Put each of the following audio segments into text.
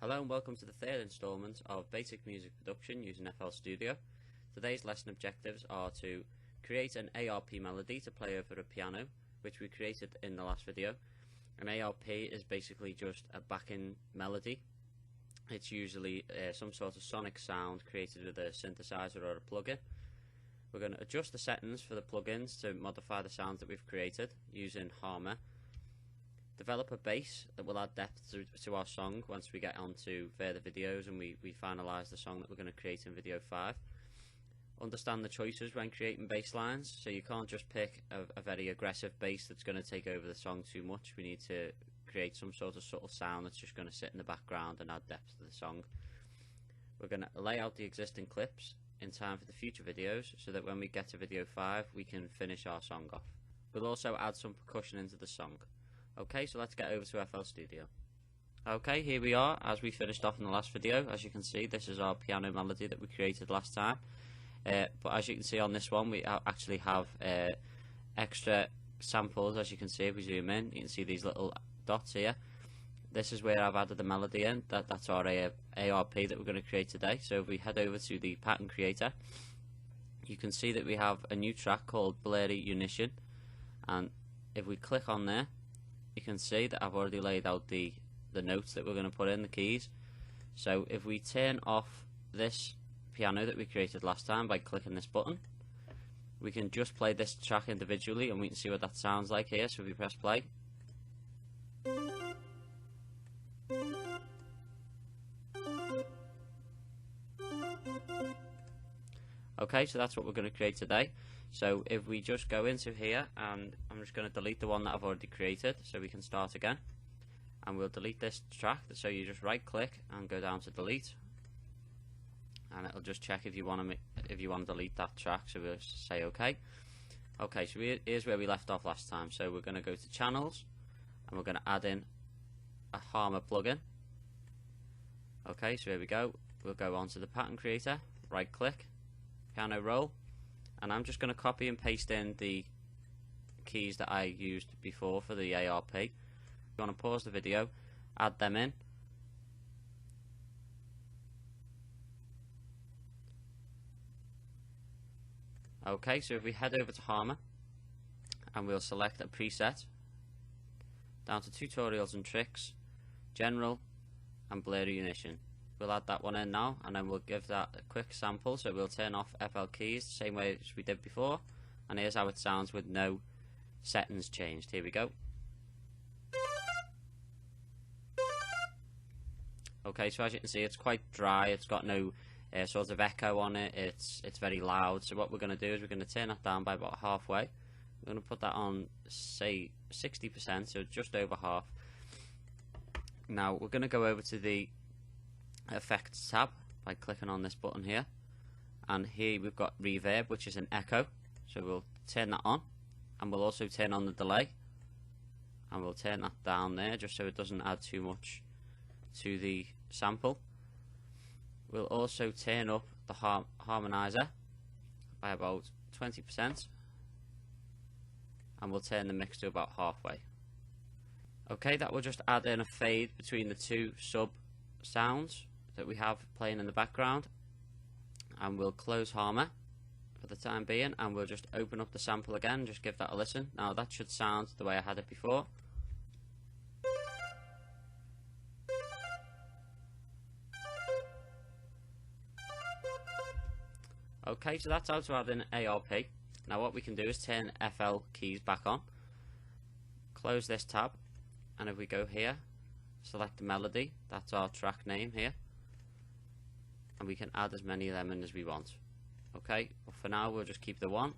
Hello and welcome to the third instalment of Basic Music Production using FL Studio. Today's lesson objectives are to create an ARP melody to play over a piano, which we created in the last video. An ARP is basically just a backing melody. It's usually some sort of sonic sound created with a synthesizer or a plugin. We're going to adjust the settings for the plugins to modify the sounds that we've created using Harmor. Develop a bass that will add depth to our song once we get onto further videos and we finalise the song that we're going to create in video 5. Understand the choices when creating bass lines, so you can't just pick a very aggressive bass that's going to take over the song too much. We need to create some sort of subtle sound that's just going to sit in the background and add depth to the song. We're going to lay out the existing clips in time for the future videos so that when we get to video 5 we can finish our song off. We'll also add some percussion into the song. Okay, so let's get over to FL Studio. Okay, here we are as we finished off in the last video. As you can see, this is our piano melody that we created last time. But as you can see on this one, we actually have extra samples. As you can see, if we zoom in, you can see these little dots here. This is where I've added the melody in. That's our ARP that we're going to create today. So if we head over to the pattern creator, you can see that we have a new track called Blurry Unition. And if we click on there, you can see that I've already laid out the notes that we're going to put in, the keys. So if we turn off this piano that we created last time by clicking this button, we can just play this track individually and we can see what that sounds like here. So if we press play, okay, so that's what we're going to create today. So if we just go into here, and I'm just going to delete the one that I've already created so we can start again, and we'll delete this track. So you just right click and go down to delete, and it'll just check if you want to delete that track. So we'll just say okay. Okay, so here's where we left off last time. So we're going to go to channels and we're going to add in a Harmor plugin. Okay, so here we go. We'll go on to the pattern creator, right click, piano roll, and I'm just going to copy and paste in the keys that I used before for the ARP. If you want to pause the video, add them in. Okay, so if we head over to Harmor and we'll select a preset, down to Tutorials and Tricks, General and Blurry Unition. We'll add that one in now, and then we'll give that a quick sample. So we'll turn off FL keys the same way as we did before, and here's how it sounds with no settings changed. Here we go. Okay, so as you can see, it's quite dry. It's got no sort of echo on it. It's very loud. So what we're going to do is we're going to turn that down by about halfway. We're going to put that on, say, 60%, so just over half. Now we're going to go over to the Effects tab by clicking on this button here, and here we've got reverb, which is an echo, so we'll turn that on, and we'll also turn on the delay, and we'll turn that down there just so it doesn't add too much to the sample. We'll also turn up the harmonizer by about 20%, and we'll turn the mix to about halfway. Okay, that will just add in a fade between the two sub sounds that we have playing in the background, and we'll close Harmor for the time being, and we'll just open up the sample again, just give that a listen. Now that should sound the way I had it before. Okay, so that's how to add in ARP. Now what we can do is turn FL keys back on, close this tab, and if we go here, select the melody, that's our track name here, and we can add as many of them in as we want. Okay, but for now we'll just keep the one,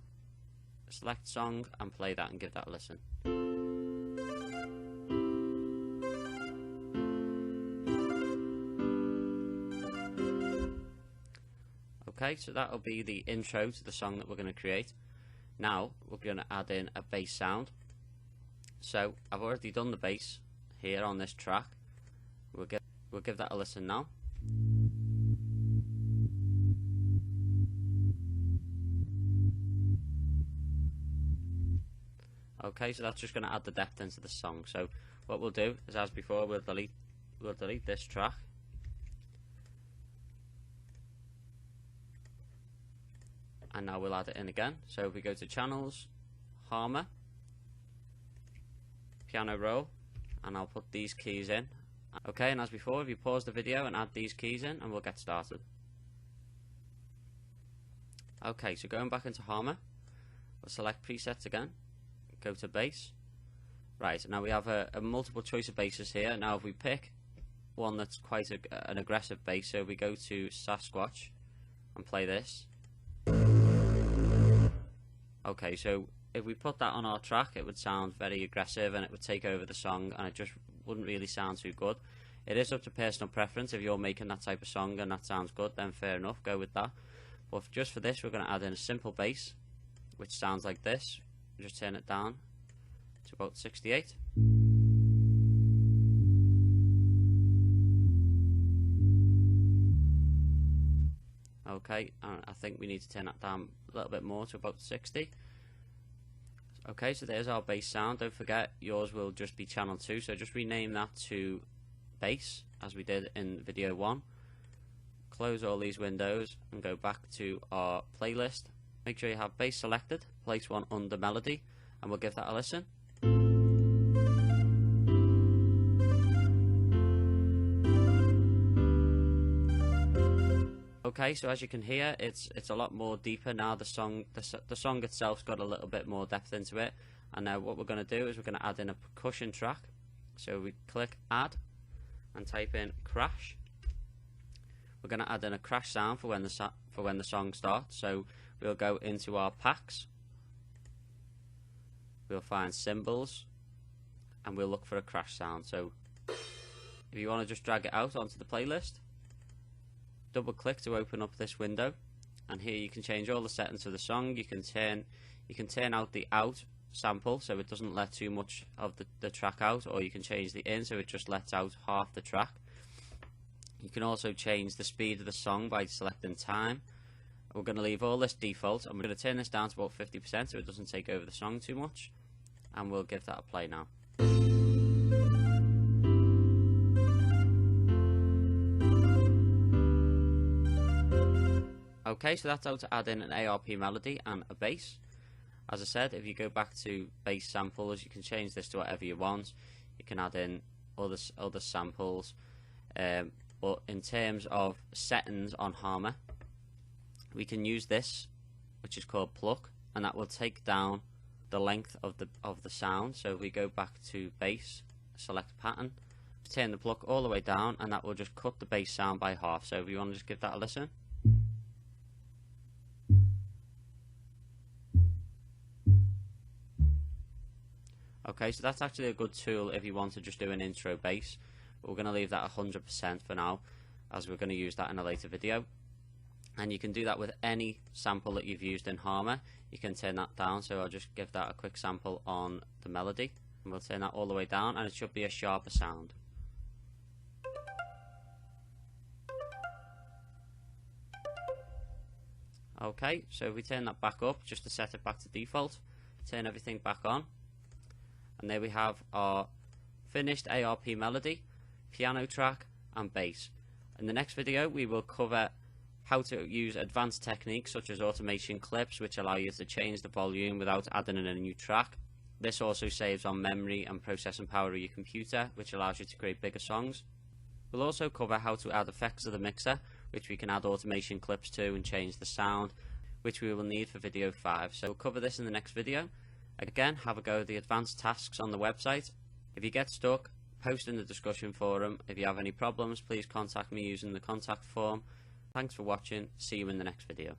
select song and play that and give that a listen. Okay, so that'll be the intro to the song that we're going to create. Now we're going to add in a bass sound. So I've already done the bass here on this track. We'll give that a listen now. Okay, so that's just going to add the depth into the song. So what we'll do is, as before, we'll delete this track, and now we'll add it in again. So if we go to channels, Harmor, piano roll, and I'll put these keys in. Okay, and as before, if you pause the video and add these keys in, and we'll get started. Okay, so going back into Harmor, we'll select presets again, go to bass. Right, now we have a multiple choice of basses here. Now if we pick one that's quite an aggressive bass, so we go to Sasquatch and play this. Okay, so if we put that on our track, it would sound very aggressive and it would take over the song, and it just wouldn't really sound too good. It is up to personal preference. If you're making that type of song and that sounds good, then fair enough, go with that. But just for this, we're going to add in a simple bass, which sounds like this. Just turn it down to about 68. Okay, I think we need to turn that down a little bit more to about 60. Okay, so there's our bass sound. Don't forget, yours will just be channel 2, so just rename that to bass, as we did in video 1. Close all these windows and go back to our playlist. Make sure you have bass selected, place one under melody, and we'll give that a listen. Okay, so as you can hear, it's a lot more deeper now. The song itself's got a little bit more depth into it. And now what we're going to do is we're going to add in a percussion track. So we click add and type in crash. We're going to add in a crash sound for when the song starts. So we'll go into our packs. We'll find cymbals, and we'll look for a crash sound. So if you want to just drag it out onto the playlist, double click to open up this window, and here you can change all the settings of the song. You can turn out the out sample so it doesn't let too much of the track out, or you can change the in so it just lets out half the track. You can also change the speed of the song by selecting time. We're going to leave all this default, and we're going to turn this down to about 50% so it doesn't take over the song too much, and we'll give that a play now. Okay, so that's how to add in an ARP melody and a bass. As I said, if you go back to bass samples, you can change this to whatever you want. You can add in other samples. But in terms of settings on Harmor, we can use this, which is called pluck, and that will take down the length of the sound. So if we go back to bass, select pattern, turn the pluck all the way down, and that will just cut the bass sound by half. So if you want to just give that a listen. Okay, so that's actually a good tool if you want to just do an intro bass, but we're going to leave that 100% for now, as we're going to use that in a later video. And you can do that with any sample that you've used in Harmor. You can turn that down, so I'll just give that a quick sample on the melody, and we'll turn that all the way down, and it should be a sharper sound. Okay, so if we turn that back up, just to set it back to default, turn everything back on, and there we have our finished ARP melody, piano track, and bass. In the next video, we will cover how to use advanced techniques such as automation clips, which allow you to change the volume without adding in a new track. This also saves on memory and processing power of your computer, which allows you to create bigger songs. We'll also cover how to add effects to the mixer, which we can add automation clips to and change the sound, which we will need for video 5. So we'll cover this in the next video. Again, have a go at the advanced tasks on the website. If you get stuck, post in the discussion forum. If you have any problems, please contact me using the contact form. Thanks for watching. See you in the next video.